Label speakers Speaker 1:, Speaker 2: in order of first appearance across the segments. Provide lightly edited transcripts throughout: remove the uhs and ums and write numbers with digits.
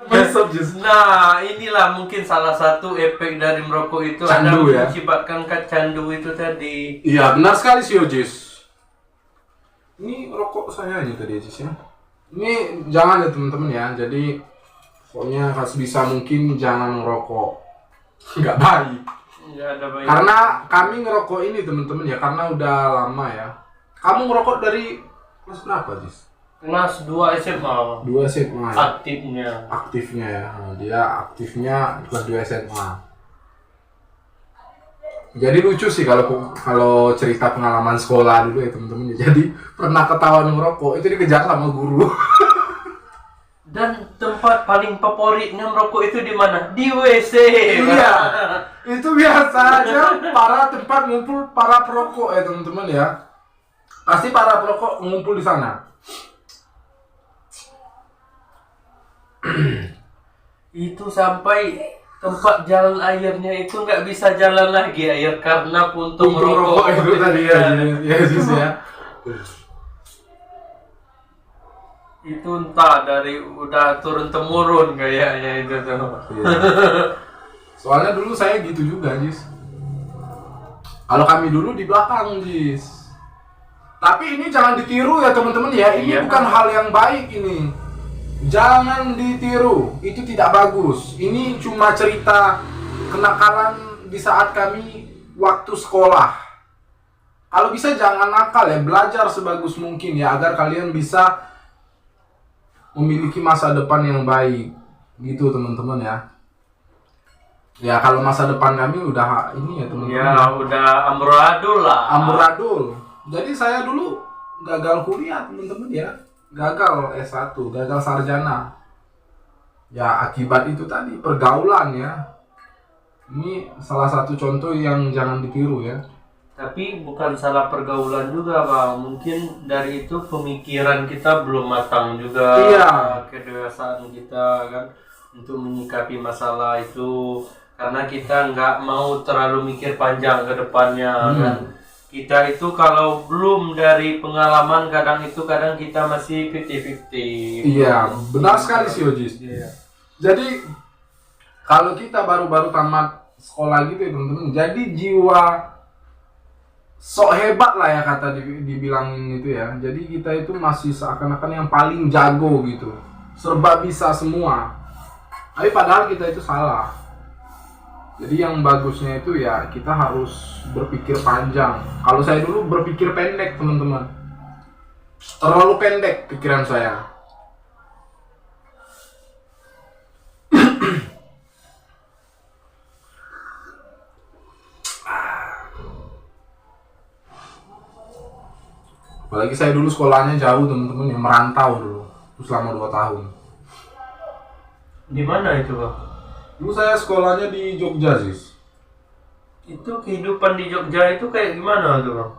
Speaker 1: Nah, inilah mungkin salah satu efek dari merokok itu
Speaker 2: Candu,
Speaker 1: ada
Speaker 2: ya?
Speaker 1: menyebabkan candu itu tadi.
Speaker 2: Iya, benar sekali sih Jis. Ini rokok saya aja tadi Jis ya. Ini jangan ya teman-teman ya. Jadi pokoknya sebisa mungkin jangan ngerokok. Nggak baik.
Speaker 1: Ya, ada banyak.
Speaker 2: Karena kami ngerokok ini teman-teman ya, karena udah lama ya. Kamu ngerokok dari kelas berapa Jis?
Speaker 1: Kelas 2 SMA
Speaker 2: 2 SMA ya?
Speaker 1: aktifnya.
Speaker 2: Ya. Nah, dia aktifnya kelas 2 SMA. Jadi lucu sih kalau cerita pengalaman sekolah dulu ya teman-teman. Jadi pernah ketahuan ngerokok itu dikejar sama guru.
Speaker 1: Dan tempat paling favoritnya merokok itu di mana? Di WC.
Speaker 2: Iya. Itu biasa aja tempat ngumpul para perokok ya teman-teman ya. Pasti para perokok ngumpul di sana.
Speaker 1: Itu sampai tempat jalan airnya itu nggak bisa jalan lagi air karena puntung rokok
Speaker 2: itu tadi ya, Jis ya.
Speaker 1: Itu entah dari udah turun temurun kayaknya itu tuh.
Speaker 2: Iya. Soalnya dulu saya gitu juga, Jis. Kalau kami dulu di belakang, Jis. Tapi ini jangan ditiru ya teman-teman ya. Ini
Speaker 1: Iya.
Speaker 2: bukan hal yang baik ini. Jangan ditiru, itu tidak bagus. Ini cuma cerita kenakalan di saat kami waktu sekolah. Kalau bisa jangan nakal ya, belajar sebagus mungkin ya agar kalian bisa memiliki masa depan yang baik. Gitu teman-teman ya. Ya kalau masa depan kami udah ini ya teman-teman.
Speaker 1: Ya udah amburadul lah.
Speaker 2: Amburadul. Jadi saya dulu gagal kuliah teman-teman ya. Gagal S1, gagal sarjana. Ya akibat itu tadi pergaulan ya. Ini salah satu contoh yang jangan ditiru ya.
Speaker 1: Tapi bukan salah pergaulan juga Bang. Mungkin dari itu pemikiran kita belum matang juga.
Speaker 2: Iya.
Speaker 1: Kedewasaan kita kan untuk menyikapi masalah itu. Karena kita nggak mau terlalu mikir panjang ke depannya kan. Kita itu kalau belum dari pengalaman kadang kita masih 50-50.
Speaker 2: Iya, benar sekali sih Ojis.
Speaker 1: Iya.
Speaker 2: Jadi kalau kita baru-baru tamat sekolah gitu ya teman-teman, jadi jiwa sok hebat lah ya kata dibilangin itu ya. Jadi kita itu masih seakan-akan yang paling jago gitu, serba bisa semua. Tapi padahal kita itu salah. Jadi yang bagusnya itu ya kita harus berpikir panjang. Kalau saya dulu berpikir pendek teman-teman, terlalu pendek pikiran saya. Apalagi saya dulu sekolahnya jauh teman-teman, yang merantau dulu, itu selama 2 tahun.
Speaker 1: Di mana itu Bang?
Speaker 2: Dulu saya sekolahnya di Jogja sih.
Speaker 1: Itu kehidupan di Jogja itu kayak gimana tuh Bang?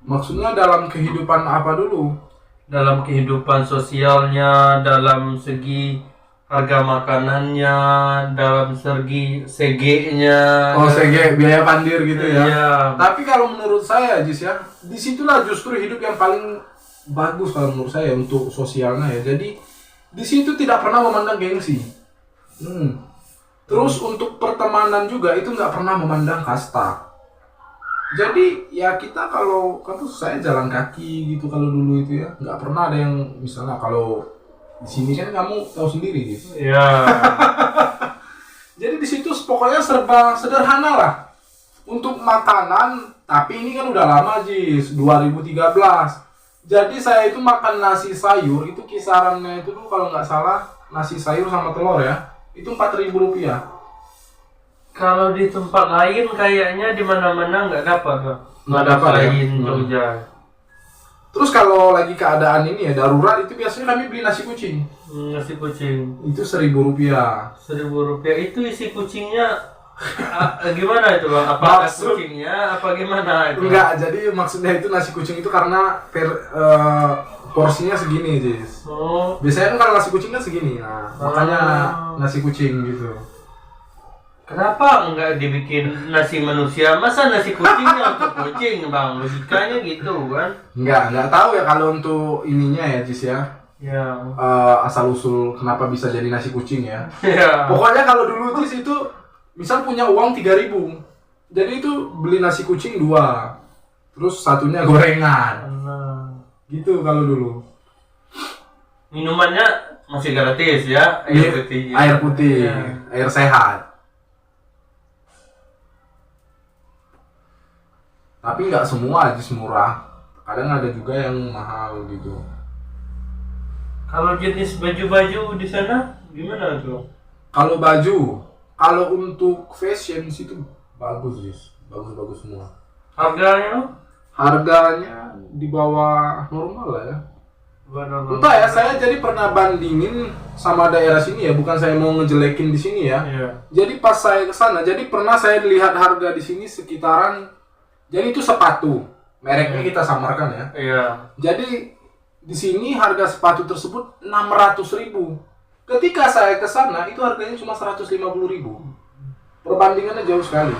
Speaker 2: Maksudnya dalam kehidupan apa dulu?
Speaker 1: Dalam kehidupan sosialnya, dalam segi harga makanannya, dalam segi CG-nya.
Speaker 2: Oh CG, biaya pandir gitu ya.
Speaker 1: Iya.
Speaker 2: Tapi kalau menurut saya Jis ya, disitulah justru hidup yang paling bagus kalau menurut saya untuk sosialnya ya. Jadi di situ tidak pernah memandang gengsi. Terus untuk pertemanan juga itu nggak pernah memandang kasta. Jadi ya kita kalau saya jalan kaki gitu kalau dulu itu ya nggak pernah ada yang misalnya kalau di sini kan kamu tahu sendiri gitu.
Speaker 1: Iya.
Speaker 2: Jadi di situ pokoknya serba sederhana lah untuk makanan. Tapi ini kan udah lama Jis, 2013. Jadi saya itu makan nasi sayur itu kisarannya itu tuh kalau nggak salah nasi sayur sama telur ya itu Rp4.000.
Speaker 1: Kalau di tempat lain kayaknya di mana-mana nggak dapat Bang.
Speaker 2: Nggak dapat ya?
Speaker 1: Lain Jogja.
Speaker 2: Terus kalau lagi keadaan ini ya darurat itu biasanya kami beli nasi kucing.
Speaker 1: Nasi kucing.
Speaker 2: Itu Rp1.000.
Speaker 1: Rp1.000. Itu isi kucingnya gimana itu Bang? Apa
Speaker 2: Maksud-
Speaker 1: kucingnya apa gimana itu?
Speaker 2: Enggak, jadi maksudnya itu nasi kucing itu karena porsinya segini Jis.
Speaker 1: Oh.
Speaker 2: Biasanya kan kalau nasi kucing kan segini, nah makanya nasi kucing gitu.
Speaker 1: Kenapa enggak dibikin nasi manusia? Masa nasi kucingnya untuk kucing Bang? Logikanya gitu kan?
Speaker 2: Enggak tahu ya kalau untuk ininya ya Jis ya.
Speaker 1: Ya.
Speaker 2: Asal usul kenapa bisa jadi nasi kucing ya.
Speaker 1: Ya.
Speaker 2: Pokoknya kalau dulu Jis itu misal punya uang 3.000, jadi itu beli nasi kucing 2, terus satunya gorengan. Gitu kalau dulu.
Speaker 1: Minumannya masih gratis ya, air putih.
Speaker 2: Air putih,
Speaker 1: Ya.
Speaker 2: air sehat. Tapi nggak semua Jis murah. Kadang ada juga yang mahal gitu.
Speaker 1: Kalau jenis baju-baju di sana gimana tuh?
Speaker 2: Kalau baju, kalau untuk fashion situ bagus Jis, bagus-bagus semua.
Speaker 1: Harganya?
Speaker 2: Harganya di bawah normal lah ya.
Speaker 1: Benar-benar.
Speaker 2: Entah ya, saya jadi pernah bandingin sama daerah sini ya, bukan saya mau ngejelekin di sini ya.
Speaker 1: Iya.
Speaker 2: Jadi pas saya ke sana, jadi pernah saya lihat harga di sini sekitaran, jadi itu sepatu, mereknya kita samarkan ya.
Speaker 1: Iya.
Speaker 2: Jadi di sini harga sepatu tersebut 600.000. Ketika saya ke sana itu harganya cuma 150.000. Perbandingannya jauh sekali.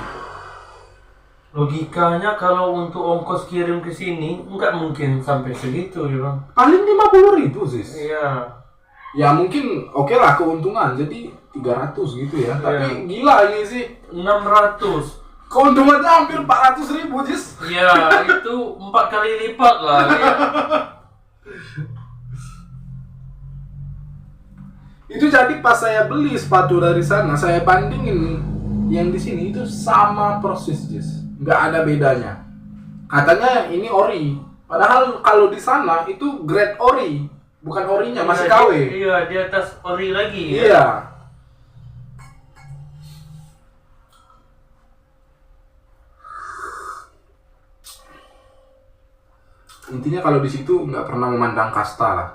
Speaker 1: Logikanya kalau untuk ongkos kirim ke sini nggak mungkin sampai segitu ya bang.
Speaker 2: Paling 50.000 sih.
Speaker 1: Iya.
Speaker 2: Ya mungkin oke lah keuntungan, jadi 300 gitu ya. Tapi gila ini sih.
Speaker 1: 600.
Speaker 2: Keuntungannya hampir 400.000 Jis.
Speaker 1: Iya, itu 4 kali lipat lah. Ya.
Speaker 2: Itu jadi pas saya beli sepatu dari sana, saya bandingin yang di sini itu sama persis Jis. Nggak ada bedanya. Katanya ini ori. Padahal kalau di sana itu grade ori, bukan orinya, masih KW.
Speaker 1: Iya, di atas ori lagi.
Speaker 2: Iya. Intinya kalau di situ nggak pernah memandang kasta lah.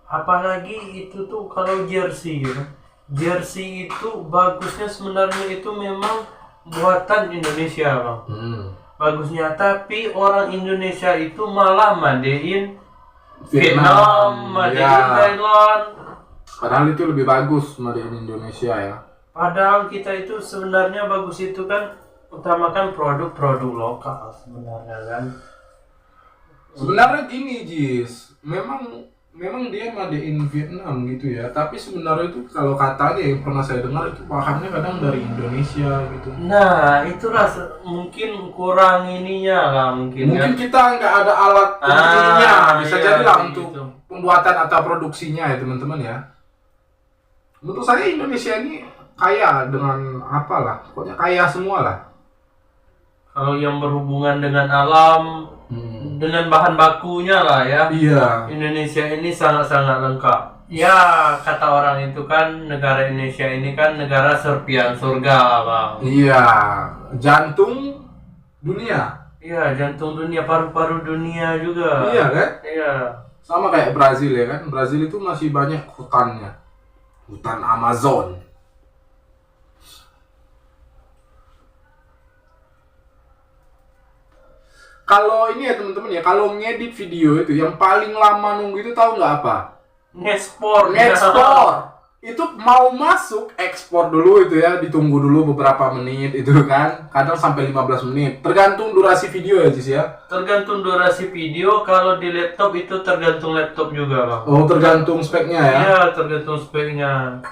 Speaker 1: Apalagi itu tuh kalau jersey ya. Jersey itu bagusnya sebenarnya itu memang buatan Indonesia bang. Bagusnya, tapi orang Indonesia itu malah mandein Vietnam, mandein Thailand.
Speaker 2: Padahal itu lebih bagus made in Indonesia ya.
Speaker 1: Padahal kita itu sebenarnya bagus itu kan utamakan produk-produk lokal sebenarnya kan.
Speaker 2: Sebenarnya gini Jis, memang dia made in Vietnam gitu ya. Tapi sebenarnya itu kalau katanya yang pernah saya dengar itu bahannya kadang dari Indonesia gitu.
Speaker 1: Nah itulah mungkin kurang ininya lah mungkin
Speaker 2: Mungkin
Speaker 1: kan?
Speaker 2: kita nggak ada alat ininya, bisa
Speaker 1: iya,
Speaker 2: jadi lah
Speaker 1: kayak
Speaker 2: untuk
Speaker 1: gitu.
Speaker 2: pembuatan atau produksinya ya teman-teman ya. Menurut saya Indonesia ini kaya dengan apalah, pokoknya kaya semua lah.
Speaker 1: Kalau yang berhubungan dengan alam, dengan bahan bakunya lah ya.
Speaker 2: Iya.
Speaker 1: Indonesia ini sangat-sangat lengkap. Ya kata orang itu kan negara Indonesia ini kan negara serpian surga bang.
Speaker 2: Iya, jantung dunia.
Speaker 1: Iya jantung dunia, paru-paru dunia juga.
Speaker 2: Iya kan?
Speaker 1: Iya.
Speaker 2: Sama kayak Brazil ya kan? Brazil itu masih banyak hutannya. Hutan Amazon. Kalau ini ya teman-teman ya, kalau ngedit video itu yang paling lama nunggu itu tahu nggak apa?
Speaker 1: Ngekspor.
Speaker 2: Ngekspor. Itu mau masuk ekspor dulu itu ya, ditunggu dulu beberapa menit itu kan. Kadang sampai 15 menit. Tergantung durasi video ya Jis ya.
Speaker 1: Tergantung durasi video, kalau di laptop itu tergantung laptop juga bang.
Speaker 2: Oh, tergantung speknya ya.
Speaker 1: Iya tergantung speknya.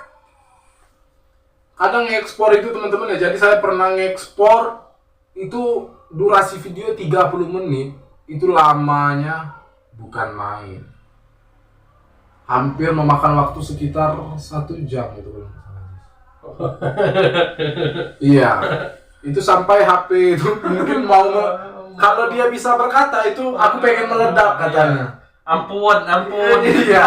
Speaker 2: Kadang ngekspor itu teman-teman ya. Jadi saya pernah ngekspor itu durasi video 30 menit. Itu lamanya bukan main. Hampir memakan waktu sekitar 1 jam itu kalau nggak salah. Iya. Itu sampai HP itu mungkin mau kalau dia bisa berkata itu aku pengen meledak katanya.
Speaker 1: Ampun.
Speaker 2: Iya.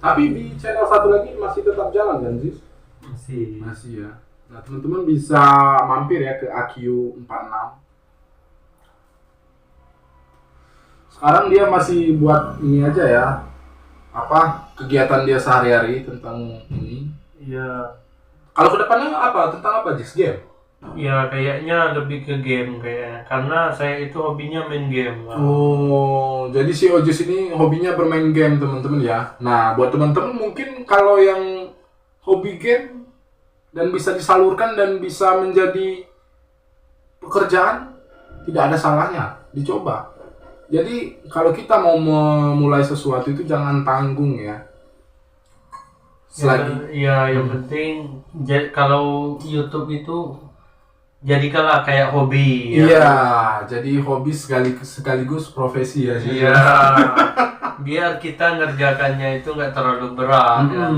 Speaker 2: Tapi di channel satu lagi masih tetap jalan kan Zis? Masih ya. Nah teman-teman bisa mampir ya ke AQ46. Sekarang dia masih buat ini aja ya, apa kegiatan dia sehari-hari tentang ini.
Speaker 1: Iya.
Speaker 2: Kalau kedepannya apa? Tentang apa Jis? Game?
Speaker 1: Ya kayaknya lebih ke game kayaknya. Karena saya itu hobinya main game.
Speaker 2: Oh, jadi si Ojis ini hobinya bermain game teman-teman ya. Nah, buat teman-teman mungkin kalau yang hobi game dan bisa disalurkan dan bisa menjadi pekerjaan, tidak ada salahnya dicoba. Jadi kalau kita mau memulai sesuatu itu jangan tanggung ya. Selagi
Speaker 1: Yang penting kalau YouTube itu jadikanlah kayak hobi.
Speaker 2: iya, jadi hobi sekaligus profesi ya sih.
Speaker 1: Iya. Biar kita ngerjakannya itu nggak terlalu berat. Ya.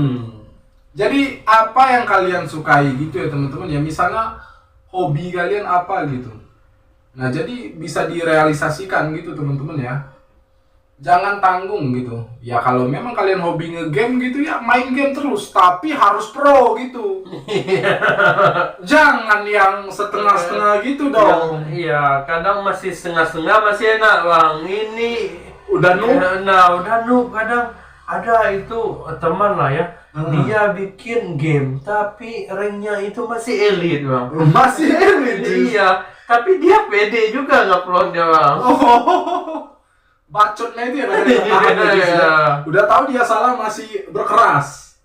Speaker 2: Jadi apa yang kalian sukai gitu ya teman-teman ya, misalnya hobi kalian apa gitu. Nah jadi bisa direalisasikan gitu teman-teman ya. Jangan tanggung gitu. Ya kalau memang kalian hobi nge-game gitu ya main game terus, tapi harus pro gitu. Jangan yang setengah-setengah gitu dong.
Speaker 1: Iya, kadang masih setengah-setengah masih enak bang. Ini
Speaker 2: Udah noob.
Speaker 1: Nah, udah noob kadang ada itu teman lah ya. Dia bikin game tapi ranknya itu masih elite bang.
Speaker 2: Masih elite.
Speaker 1: Iya, tapi dia pede juga nguploadnya bang.
Speaker 2: Bacotnya itu ya kadang udah tahu dia salah masih berkeras.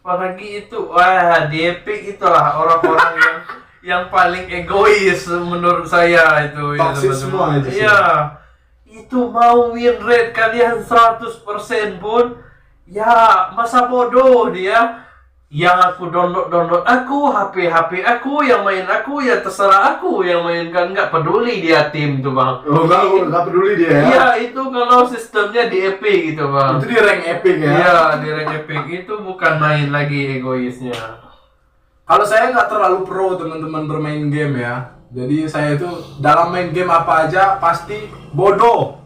Speaker 1: Apalagi itu, wah di Epic itulah orang-orang yang paling egois menurut saya itu.
Speaker 2: Toxic semua itu sih.
Speaker 1: Iya, itu mau win rate kalian 100% pun, ya masa bodoh dia. Yang aku download aku, HP aku yang main aku, ya terserah aku yang mainkan, nggak peduli dia tim tuh bang.
Speaker 2: Oh nggak peduli dia ya?
Speaker 1: Iya itu kalau sistemnya di Epic gitu bang.
Speaker 2: Itu di rank epic ya?
Speaker 1: Iya di rank Epic itu bukan main lagi egoisnya.
Speaker 2: Kalau saya nggak terlalu pro teman-teman bermain game ya. Jadi saya itu dalam main game apa aja pasti bodoh,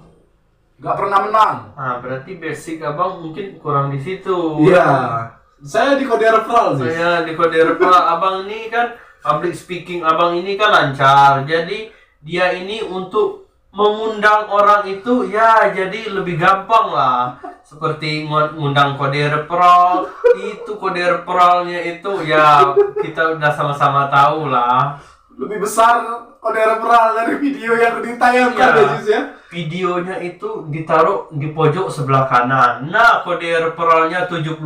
Speaker 2: nggak pernah menang.
Speaker 1: Nah berarti basic abang mungkin kurang di situ.
Speaker 2: Iya. Saya di kode referral sih.
Speaker 1: Saya di kode referral abang ini kan public speaking abang ini kan lancar. Jadi dia ini untuk mengundang orang itu ya jadi lebih gampang lah. Seperti ngundang kode referral, itu kode referralnya itu ya kita udah sama-sama tahu lah.
Speaker 2: Lebih besar kode referral dari video yang ditayangkan ya, Jis ya.
Speaker 1: Videonya itu ditaruh di pojok sebelah kanan. Nah, kode referralnya 70%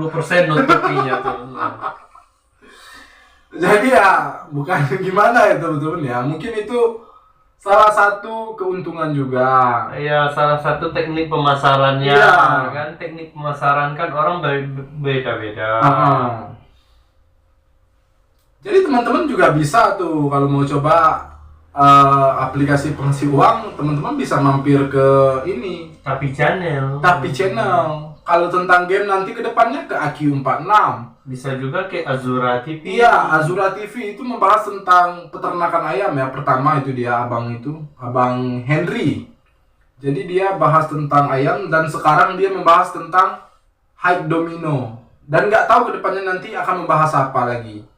Speaker 1: nutupinya tuh.
Speaker 2: Jadi ya bukan gimana ya teman-teman ya. Mungkin itu salah satu keuntungan juga.
Speaker 1: Ya, salah satu teknik pemasarannya.
Speaker 2: Iya.
Speaker 1: Kan teknik pemasaran kan orang beda-beda.
Speaker 2: Jadi teman-teman juga bisa tuh kalau mau coba aplikasi pengisi uang, teman-teman bisa mampir ke ini
Speaker 1: Tapi channel.
Speaker 2: Kalau tentang game nanti kedepannya ke AQ46.
Speaker 1: Bisa juga ke Azura TV.
Speaker 2: Iya, Azura TV itu membahas tentang peternakan ayam ya. Pertama itu dia Abang Henry. Jadi dia bahas tentang ayam dan sekarang dia membahas tentang hype domino. Dan nggak tahu kedepannya nanti akan membahas apa lagi.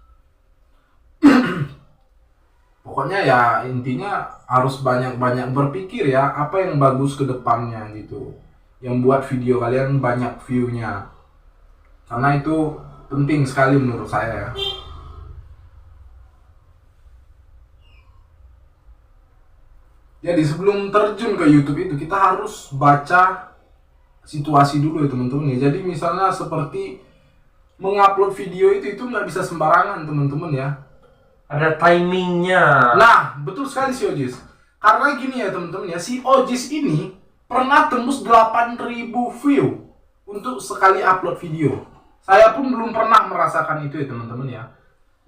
Speaker 2: Pokoknya ya intinya harus banyak-banyak berpikir ya apa yang bagus ke depannya gitu. Yang buat video kalian banyak view-nya. Karena itu penting sekali menurut saya ya. Jadi sebelum terjun ke YouTube itu kita harus baca situasi dulu ya teman-teman ya. Jadi misalnya seperti mengupload video itu nggak bisa sembarangan teman-teman ya.
Speaker 1: Ada timingnya.
Speaker 2: Nah, betul sekali si Ojis. Karena gini ya teman-teman ya, si Ojis ini pernah tembus 8.000 view untuk sekali upload video. Saya pun belum pernah merasakan itu ya teman-teman ya.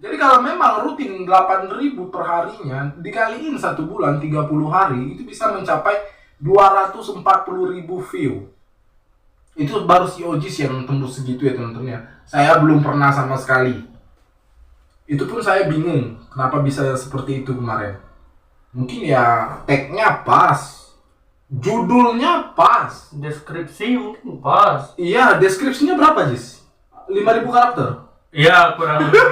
Speaker 2: Jadi kalau memang rutin 8.000 per harinya, dikaliin 1 bulan 30 hari, itu bisa mencapai 240.000 view. Itu baru si Ojis yang tembus segitu ya teman-teman ya. Saya belum pernah sama sekali. Itu pun saya bingung kenapa bisa seperti itu kemarin. Mungkin ya tag-nya pas, judulnya pas,
Speaker 1: Deskripsi mungkin pas.
Speaker 2: iya deskripsinya berapa Jis? 5.000 karakter?
Speaker 1: Iya kurang lebih.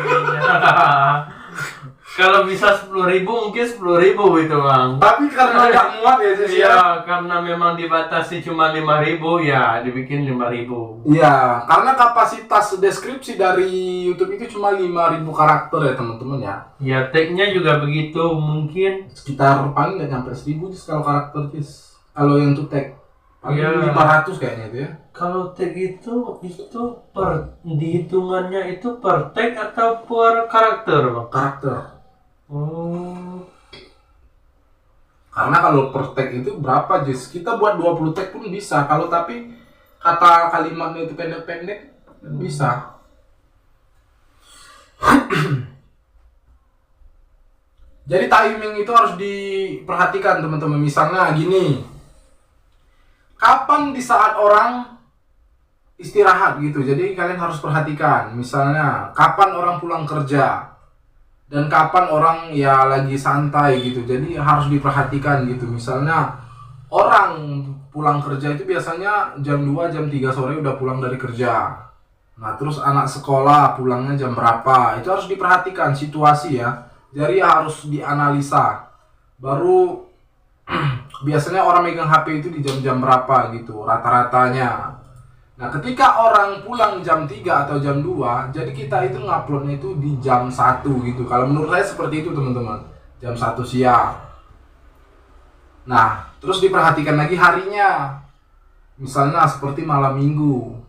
Speaker 1: Kalau bisa 10.000 mungkin 10.000 itu bang.
Speaker 2: Tapi karena nggak muat ya Jis, ya.
Speaker 1: Iya, karena memang dibatasi cuma 5.000 ya dibikin 5.000.
Speaker 2: Iya, karena kapasitas deskripsi dari YouTube itu cuma 5.000 karakter ya teman-teman ya.
Speaker 1: Ya tag-nya juga begitu mungkin.
Speaker 2: Sekitar paling nggak nyampe 1.000 Jis kalau karakter Jis. Kalau yang tuh tag paling
Speaker 1: Iya.
Speaker 2: 500 kayaknya itu ya.
Speaker 1: Kalau tag itu per dihitungannya itu per tag atau per karakter bang?
Speaker 2: Karakter.
Speaker 1: Oh.
Speaker 2: Karena kalau per tag itu berapa Jis? Kita buat 20 tag pun bisa. Kalau tapi kata kalimatnya itu pendek-pendek bisa. Jadi timing itu harus diperhatikan teman-teman. Misalnya gini, kapan di saat orang istirahat gitu. Jadi kalian harus perhatikan. Misalnya kapan orang pulang kerja dan kapan orang ya lagi santai gitu. Jadi harus diperhatikan gitu. Misalnya orang pulang kerja itu biasanya jam 2, jam 3 sore udah pulang dari kerja. Nah, terus anak sekolah pulangnya jam berapa? Itu harus diperhatikan situasi ya. Jadi harus dianalisa. Baru biasanya orang megang HP itu di jam-jam berapa gitu, rata-ratanya. Nah, ketika orang pulang jam 3 atau jam 2, jadi kita itu nguploadnya itu di jam 1 gitu. Kalau menurut saya seperti itu teman-teman. Jam 1 siang. Nah, terus diperhatikan lagi harinya. Misalnya seperti malam minggu,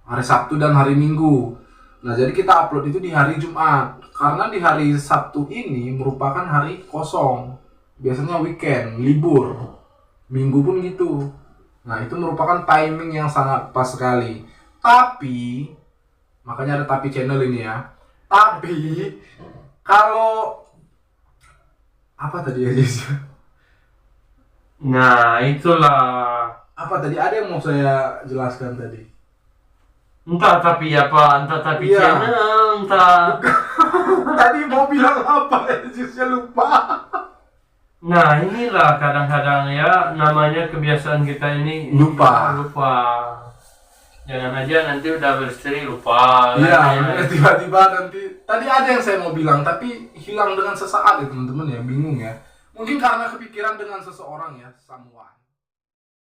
Speaker 2: hari Sabtu dan hari Minggu. Nah, jadi kita upload itu di hari Jumat. Karena di hari Sabtu ini merupakan hari kosong. Biasanya weekend, libur. Minggu pun gitu. Nah, itu merupakan timing yang sangat pas sekali. Tapi, makanya ada tapi channel ini ya. Tapi, kalau apa tadi ya, Jis?
Speaker 1: Nah, itulah.
Speaker 2: Apa tadi? Ada yang mau saya jelaskan tadi?
Speaker 1: Entah tapi apa, entah tapi
Speaker 2: Iya.
Speaker 1: channel, entah.
Speaker 2: Tadi mau bilang apa ya, Jis? Saya lupa.
Speaker 1: Nah, inilah kadang-kadang ya namanya kebiasaan kita ini
Speaker 2: Lupa.
Speaker 1: Jangan aja nanti udah beristri lupa.
Speaker 2: Iya,
Speaker 1: kan?
Speaker 2: tiba-tiba nanti. Tadi ada yang saya mau bilang, tapi hilang dengan sesaat ya teman-teman ya, bingung ya. Mungkin karena kepikiran dengan seseorang ya, someone.